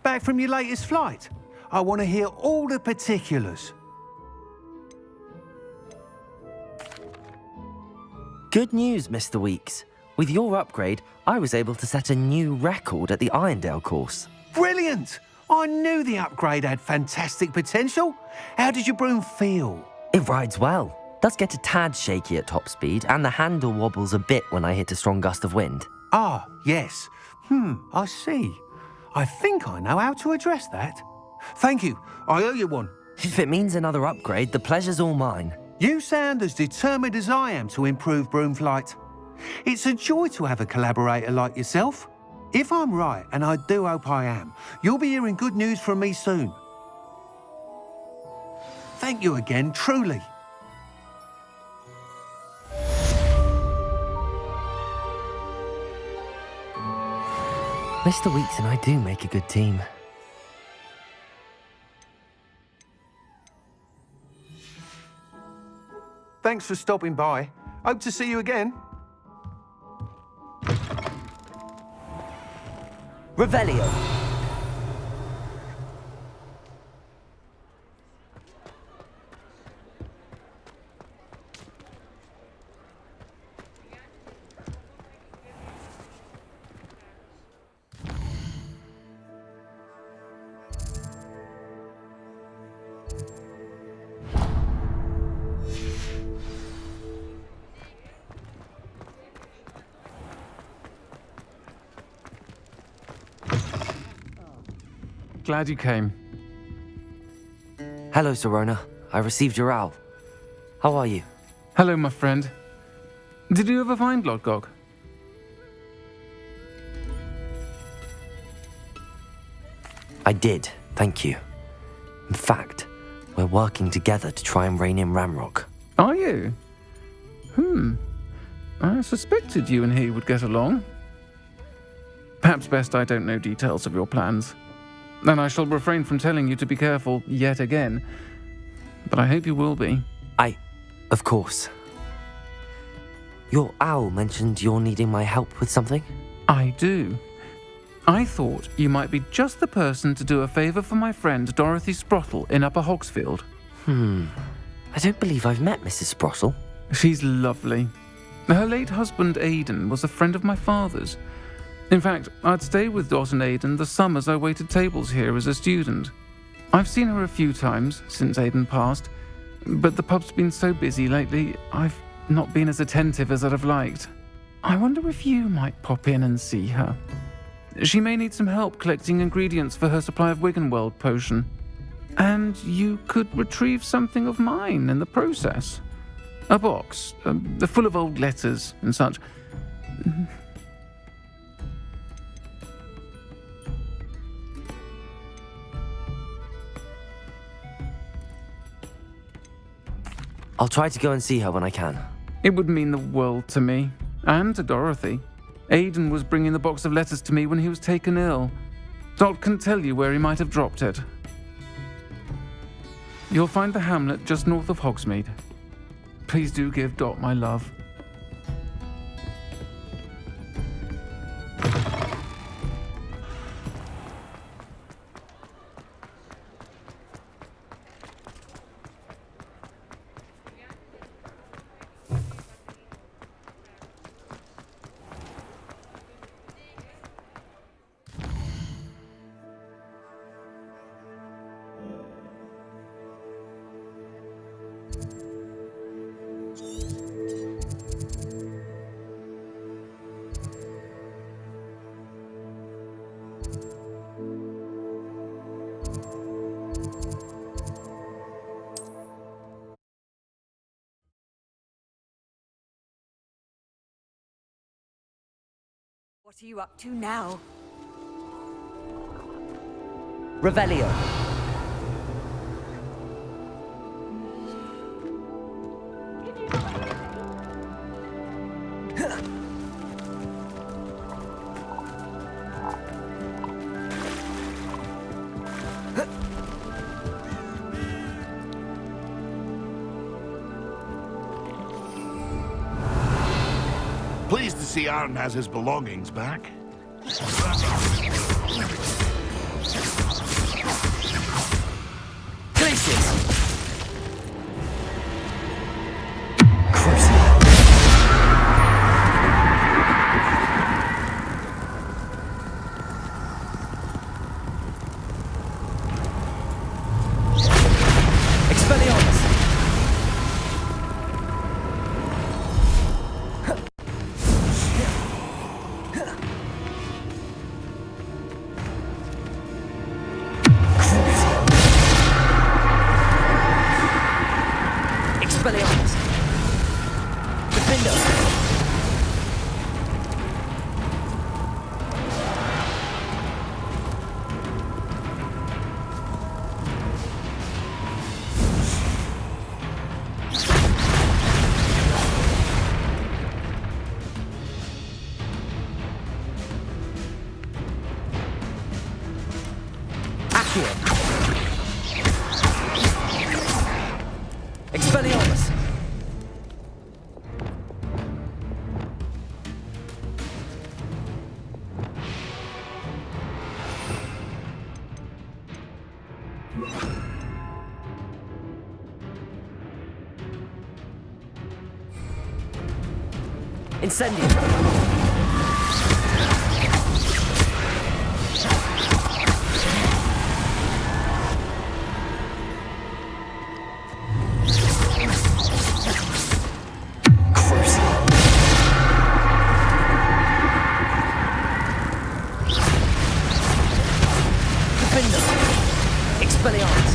Back from your latest flight? I want to hear all the particulars. Good news, Mr. Weeks. With your upgrade, I was able to set a new record at the Irondale course. Brilliant! I knew the upgrade had fantastic potential. How did your broom feel? It rides well. Does get a tad shaky at top speed, and the handle wobbles a bit when I hit a strong gust of wind. Ah, yes. I see. I think I know how to address that. Thank you. I owe you one. If it means another upgrade, the pleasure's all mine. You sound as determined as I am to improve broom flight. It's a joy to have a collaborator like yourself. If I'm right, and I do hope I am, you'll be hearing good news from me soon. Thank you again, truly. Mr. Weeks and I do make a good team. Thanks for stopping by. Hope to see you again. Revelio. Glad you came. Hello, Serona. I received your owl. How are you? Hello, my friend. Did you ever find Lodgog? I did, thank you. In fact, we're working together to try and rein in Ramrock. Are you? I suspected you and he would get along. Perhaps best I don't know details of your plans. And I shall refrain from telling you to be careful yet again. But I hope you will be. Of course. Your owl mentioned you're needing my help with something? I do. I thought you might be just the person to do a favour for my friend Dorothy Sprottle in Upper Hogsfield. I don't believe I've met Mrs. Sprottle. She's lovely. Her late husband Aidan was a friend of my father's. In fact, I'd stay with Dot and Aidan the summers I waited tables here as a student. I've seen her a few times since Aidan passed, but the pub's been so busy lately, I've not been as attentive as I'd have liked. I wonder if you might pop in and see her. She may need some help collecting ingredients for her supply of Wiggenweld potion. And you could retrieve something of mine in the process. A box, full of old letters and such. I'll try to go and see her when I can. It would mean the world to me, and to Dorothy. Aidan was bringing the box of letters to me when he was taken ill. Dot can tell you where he might have dropped it. You'll find the hamlet just north of Hogsmeade. Please do give Dot my love. What are you up to now? Revelio. Pleased to see Arn has his belongings back. Glaciers! Expelliarmus! Incendium! Expelliarmus!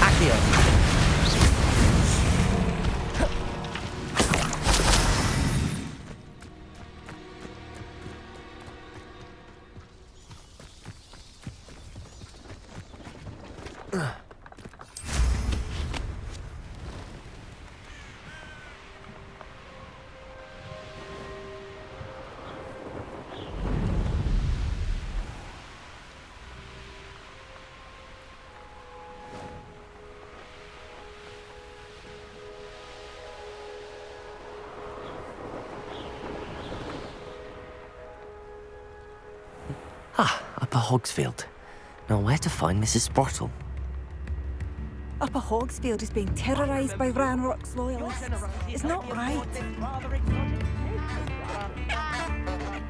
Accio! Upper Hogsfield. Now where to find Mrs. Sprottle? Upper Hogsfield is being terrorised by Ranrock's loyalists. It's not right.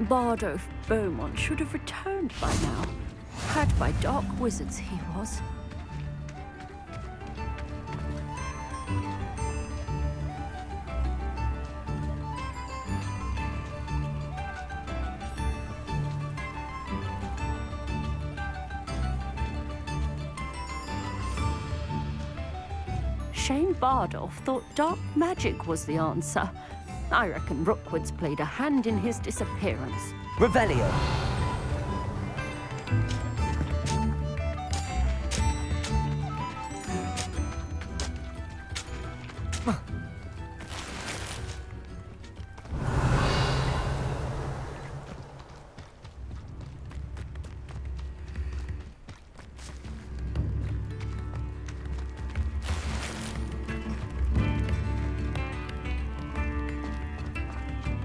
Bardo Beaumont should have returned by now. Had by dark wizards he was. Shane Bardolph thought dark magic was the answer. I reckon Rookwood's played a hand in his disappearance. Revelio!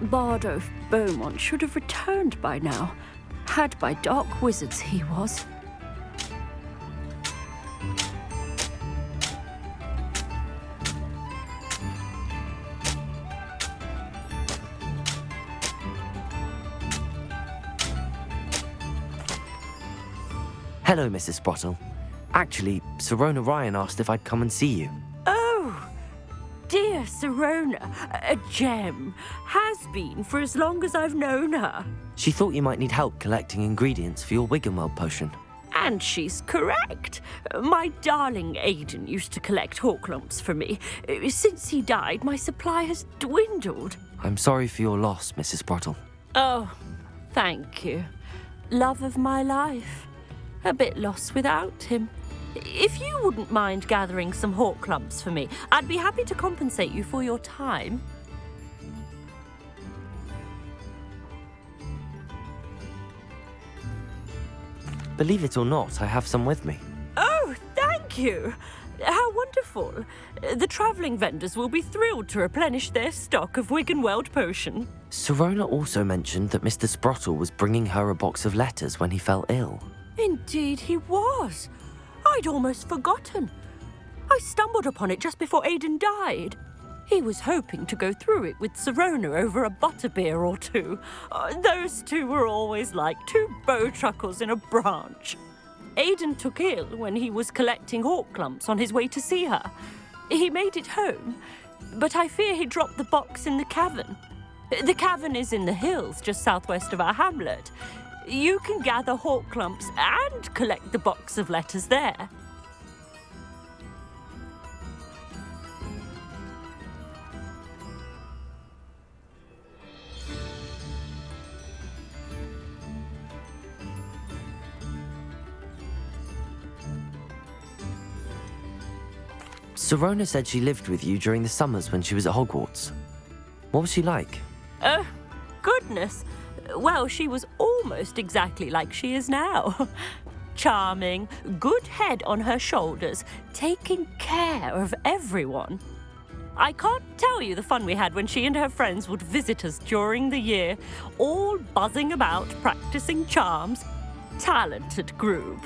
Bardo Beaumont should have returned by now. Had by dark wizards he was. Hello, Mrs. Sprottle. Actually, Sirona Ryan asked if I'd come and see you. Oh, dear Sirona, a gem. Has been for as long as I've known her. She thought you might need help collecting ingredients for your Wiggenweld potion. And she's correct. My darling Aidan used to collect hawk lumps for me. Since he died, my supply has dwindled. I'm sorry for your loss, Mrs. Sprottle. Oh, thank you. Love of my life. A bit lost without him. If you wouldn't mind gathering some hawk lumps for me, I'd be happy to compensate you for your time. Believe it or not, I have some with me. Oh, thank you. How wonderful. wonderful. The travelling vendors will be thrilled to replenish their stock of Wiggenweld potion. Sirona also mentioned that Mr. Sprottle was bringing her a box of letters when he fell ill. Indeed he was. I'd almost forgotten. I stumbled upon it just before Aidan died. He was hoping to go through it with Sirona over a butterbeer or two. Those two were always like two bowtruckles in a branch. Aidan took ill when he was collecting hawk clumps on his way to see her. He made it home, but I fear he dropped the box in the cavern. The cavern is in the hills just southwest of our hamlet. You can gather hawk clumps and collect the box of letters there. Sirona said she lived with you during the summers when she was at Hogwarts. What was she like? Oh, goodness. Well, she was almost exactly like she is now. Charming, good head on her shoulders, taking care of everyone. I can't tell you the fun we had when she and her friends would visit us during the year, all buzzing about, practicing charms. Talented group.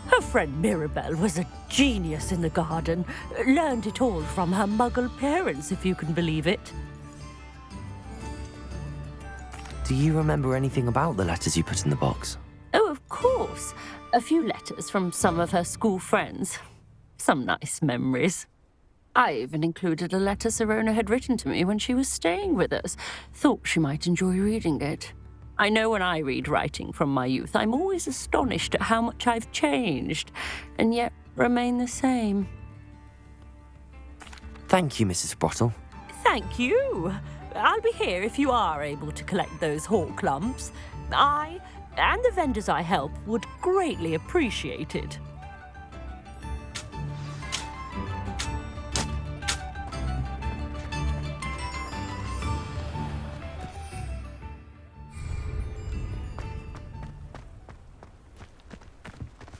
Her friend Mirabelle was a genius in the garden. Learned it all from her muggle parents, if you can believe it. Do you remember anything about the letters you put in the box? Oh, of course. A few letters from some of her school friends. Some nice memories. I even included a letter Sirona had written to me when she was staying with us. Thought she might enjoy reading it. I know when I read writing from my youth, I'm always astonished at how much I've changed, and yet remain the same. Thank you, Mrs. Sprottle. Thank you. I'll be here if you are able to collect those hawk lumps. I, and the vendors I help, would greatly appreciate it.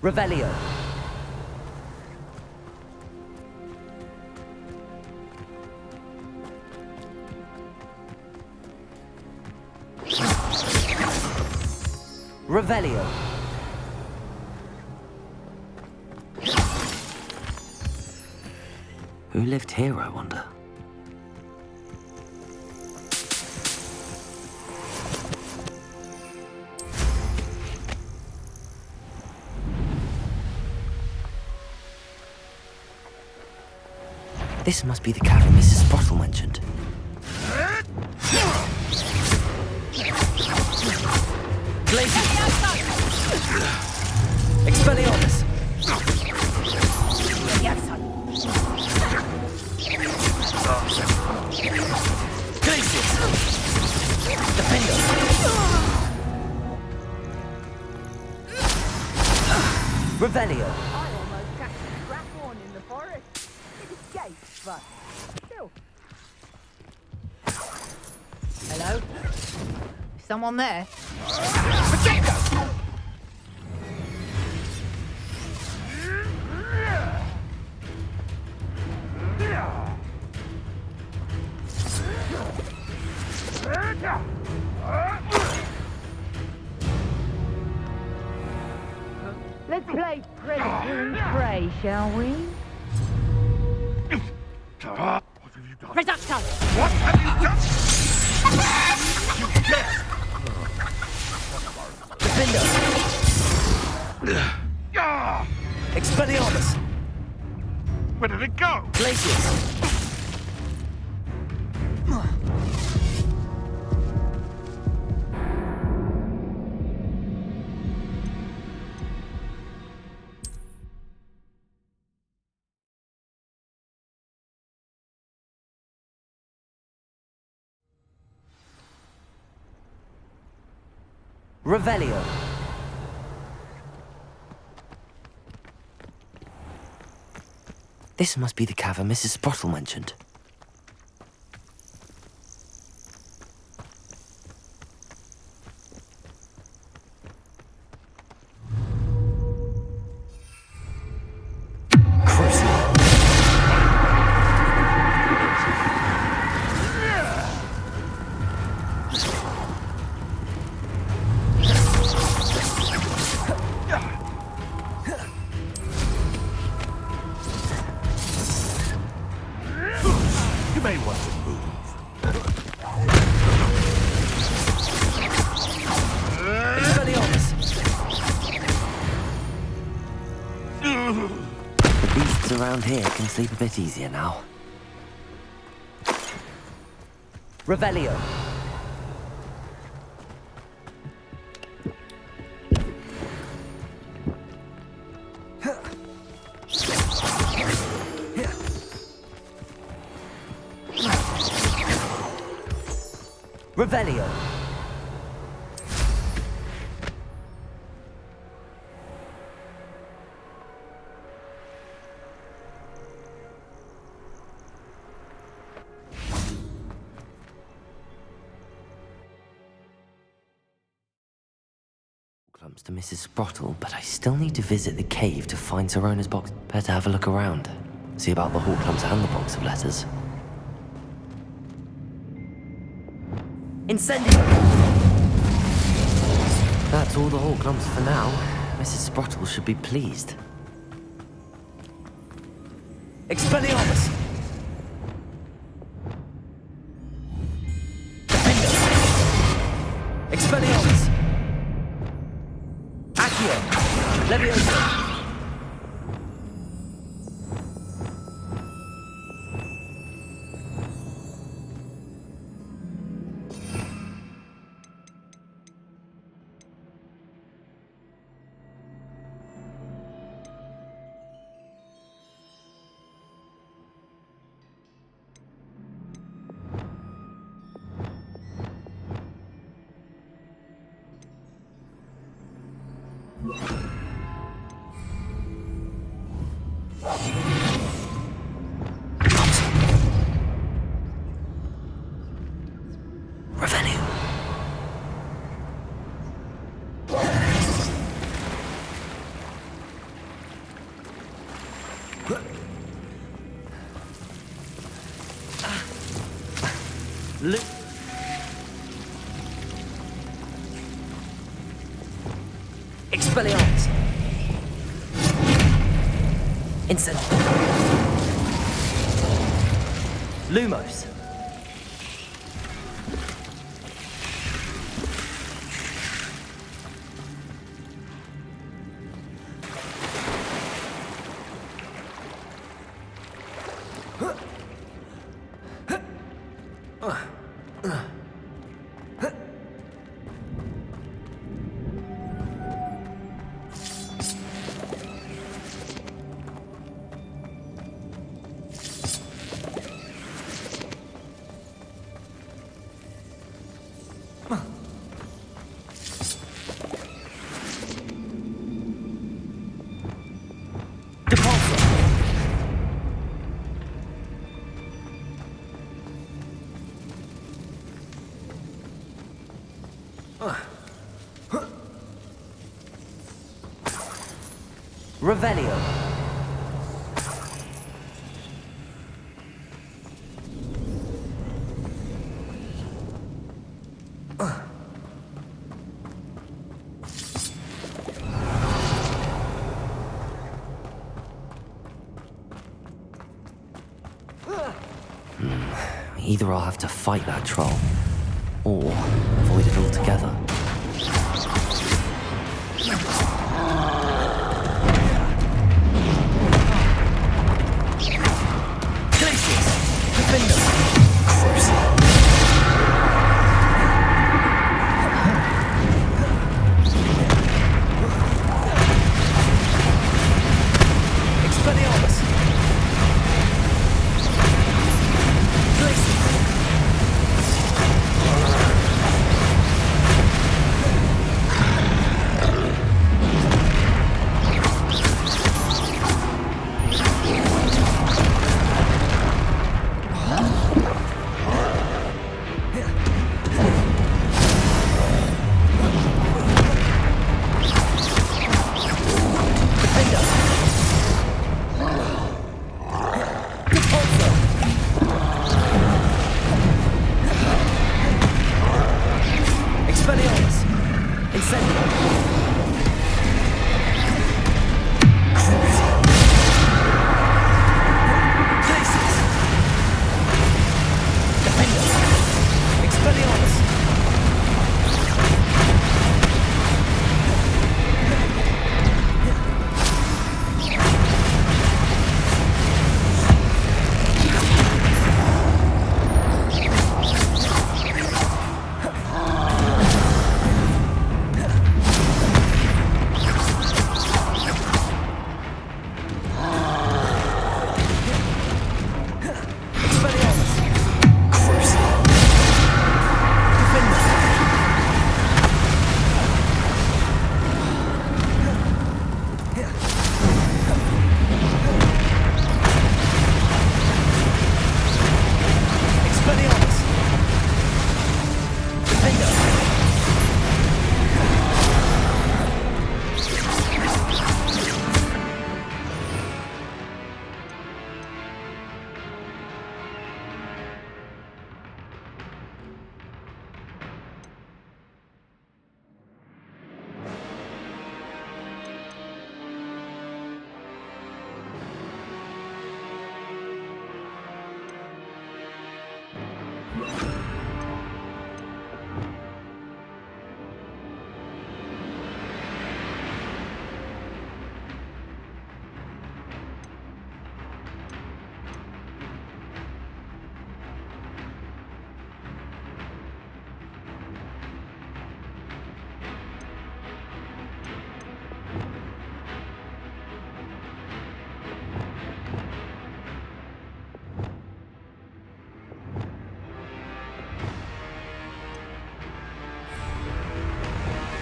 Revelio. Revelio. Who lived here, I wonder? This must be the cavern Mrs. Sprottle mentioned. Expelliarmus! Glacius! Defender! Revelio! I almost catch a scrap-on in the forest. It's gates, but still. Hello? Is someone there? Let's play Predator and Prey, shall we? What have you done? Reducto! What have you done? You dare! Defender! Ah! Expelliarmus! Where did it go? Glacius! Revelio. This must be the cavern Mrs. Sprottle mentioned. Crucible. may want to move. Expelliarmus! The beasts around here can sleep a bit easier now. Revelio! Revelio! Clumps to Mrs. Sprottle, but I still need to visit the cave to find Sorona's box. Better have a look around. See about the Horcrux and the box of letters. Incendio! That's all the Horcrux for now. Mrs. Sprottle should be pleased. Expelliarmus! Expelliarmus! Accio! Leviosa! Revenue. Expelliarmus. Incent. Lumos. Revelio. Either I'll have to fight that troll, or avoid it altogether.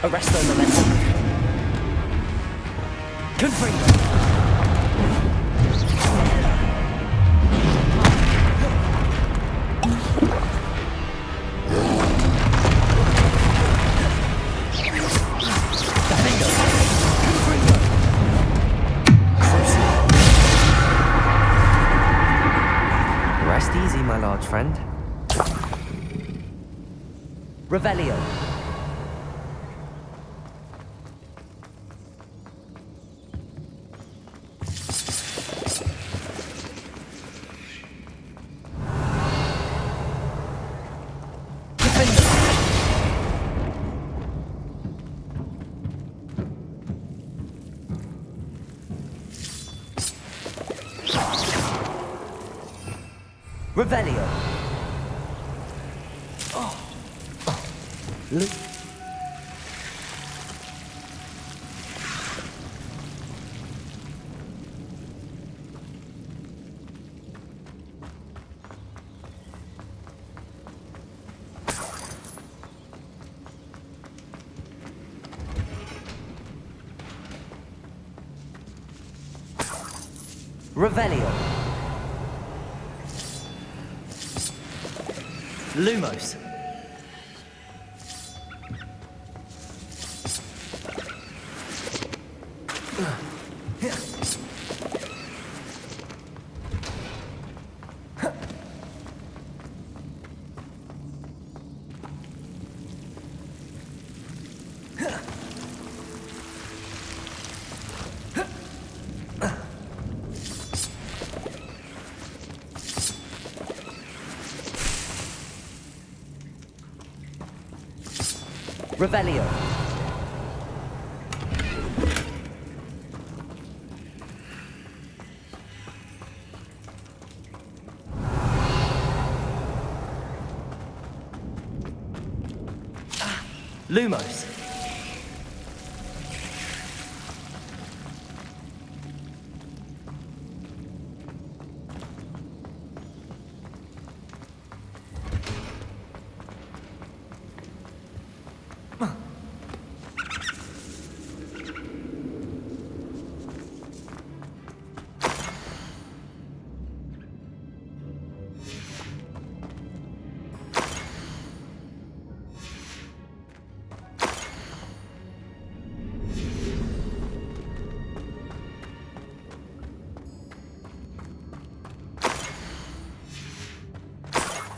Arresto momentum. Confringo. Rest easy, my large friend. Revelio. Revelio. Revelio. Lumos. Revelio. Lumos.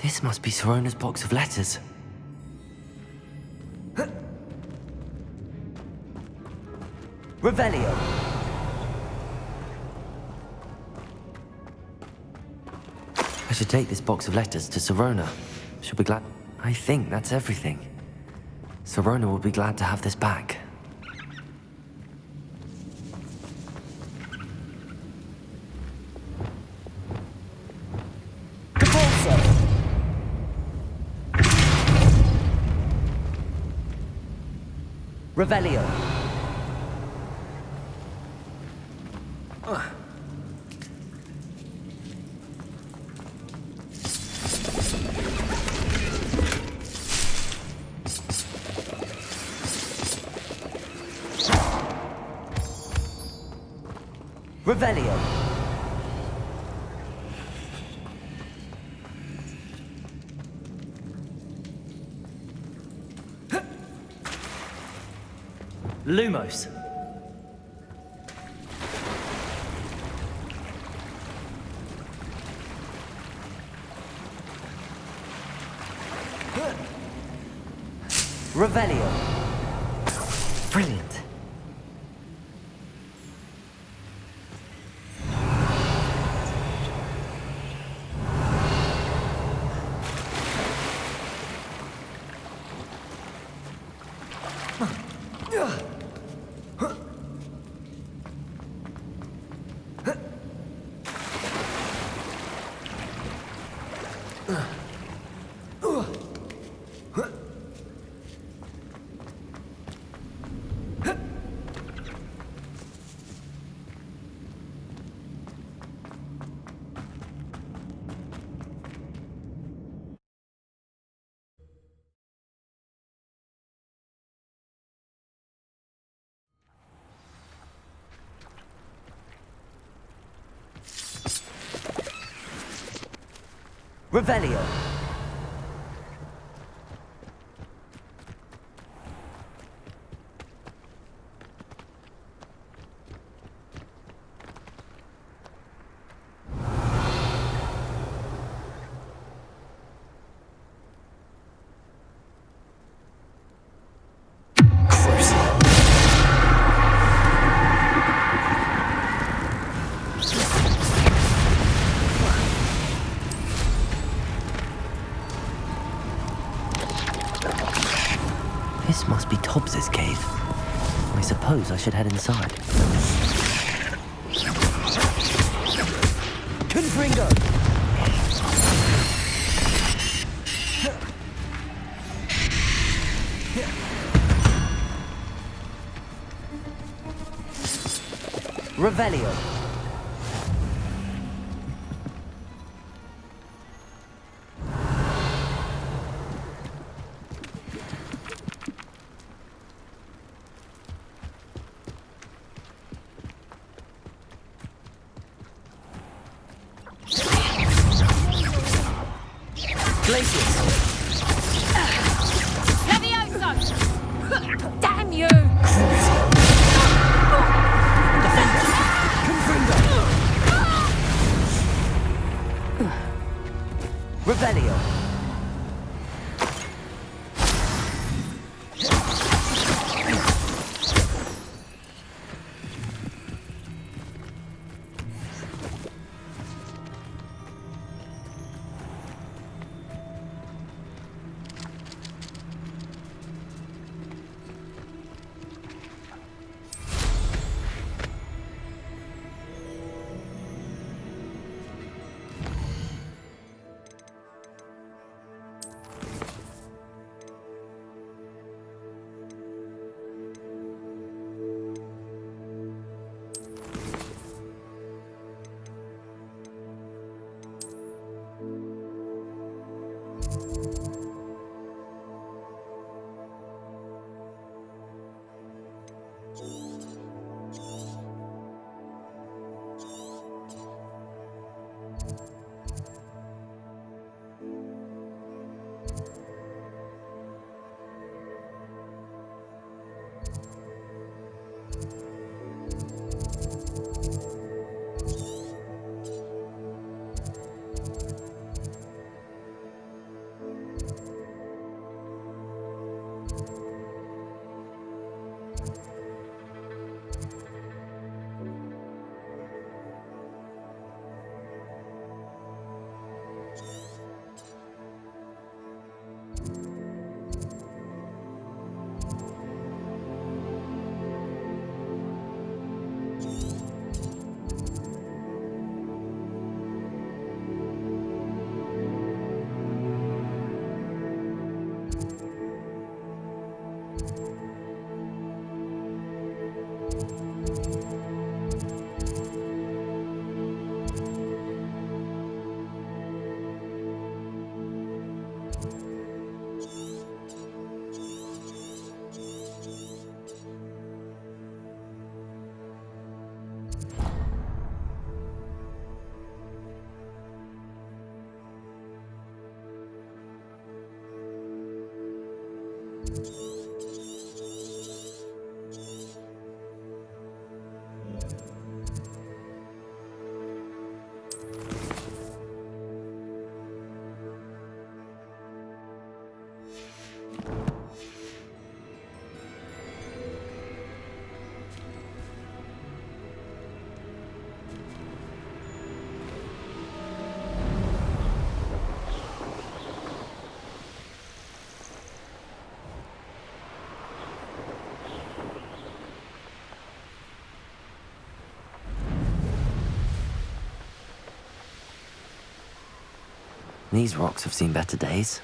This must be Sirona's box of letters. Revelio. I should take this box of letters to Sirona. She'll be glad. I think that's everything. Sirona will be glad to have this back. Revelio. Revelio. Lumos. Revelio. Brilliant. Revelio. This must be Tobbs's cave. I suppose I should head inside. Confringo! Revelio. Damn you! Revelio. These rocks have seen better days.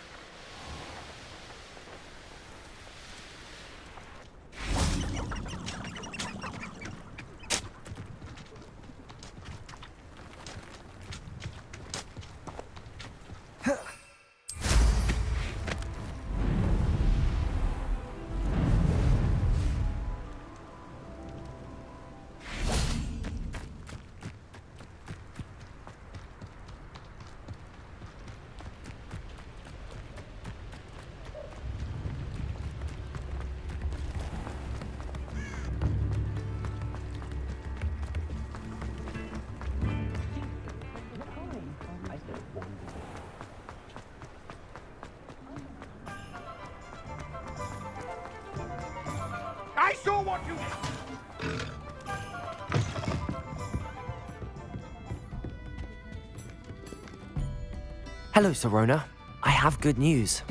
Do what you... Hello, Sirona. I have good news.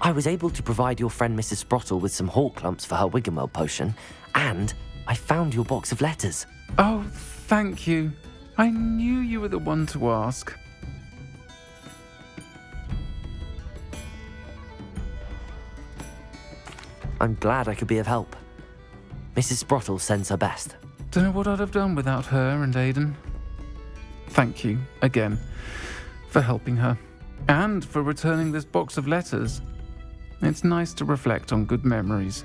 I was able to provide your friend Mrs. Sprottle with some hawk lumps for her Wiggenweld potion, and I found your box of letters. Oh, thank you. I knew you were the one to ask. I'm glad I could be of help. Mrs. Sprottle sends her best. Don't know what I'd have done without her and Aidan. Thank you, again, for helping her, and for returning this box of letters. It's nice to reflect on good memories.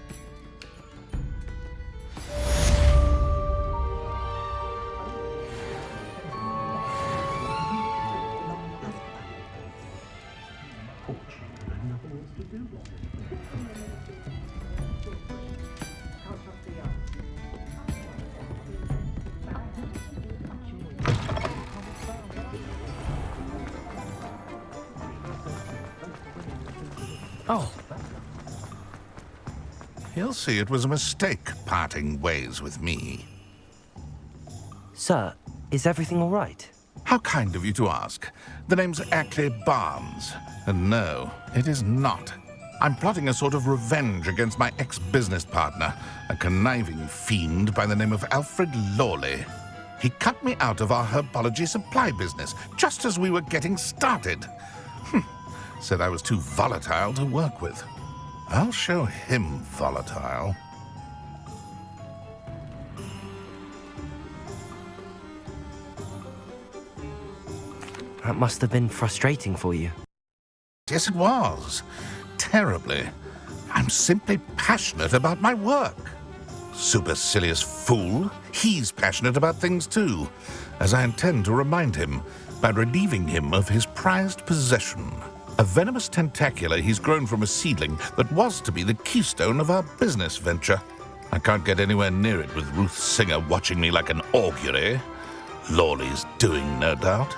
Oh, He'll see it was a mistake parting ways with me. sir, is everything all right? How kind of you to ask. The name's Ackley Barnes. And no, it is not. I'm plotting a sort of revenge against my ex-business partner, a conniving fiend by the name of Alfred Lawley. He cut me out of our herbology supply business just as we were getting started. Said I was too volatile to work with. I'll show him volatile. That must have been frustrating for you. Yes, it was. Terribly. I'm simply passionate about my work. Supercilious fool. He's passionate about things too, as I intend to remind him by relieving him of his prized possession. A venomous tentacula he's grown from a seedling that was to be the keystone of our business venture. I can't get anywhere near it with Ruth Singer watching me like an augury. Lawley's doing, no doubt.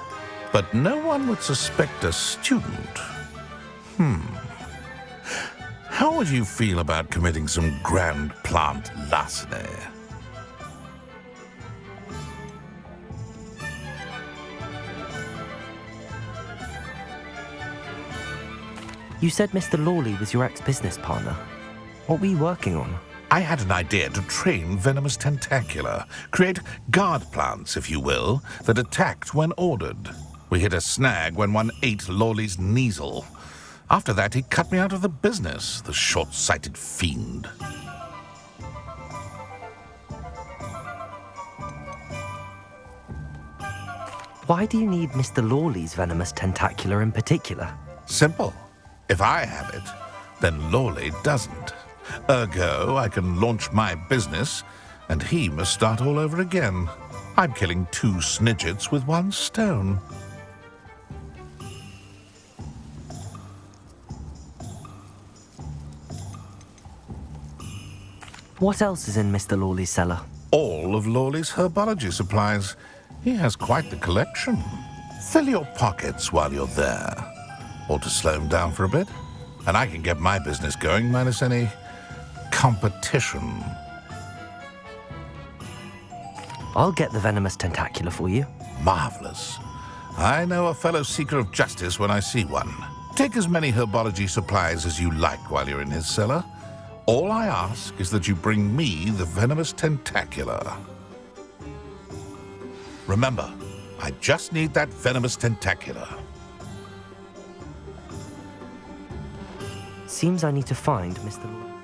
But no one would suspect a student. How would you feel about committing some grand plant larceny? You said Mr. Lawley was your ex-business partner. What were you working on? I had an idea to train venomous tentacula, create guard plants, if you will, that attacked when ordered. We hit a snag when one ate Lawley's Kneasel. After that, he cut me out of the business, the short-sighted fiend. Why do you need Mr. Lawley's venomous tentacula in particular? Simple. If I have it, then Lawley doesn't. Ergo, I can launch my business, and he must start all over again. I'm killing two snidgets with one stone. What else is in Mr. Lawley's cellar? All of Lawley's herbology supplies. He has quite the collection. Fill your pockets while you're there. Or to slow him down for a bit. And I can get my business going minus any competition. I'll get the venomous tentacula for you. Marvelous. I know a fellow seeker of justice when I see one. Take as many herbology supplies as you like while you're in his cellar. All I ask is that you bring me the venomous tentacula. Remember, I just need that venomous tentacula. Seems I need to find Mr. Lawley.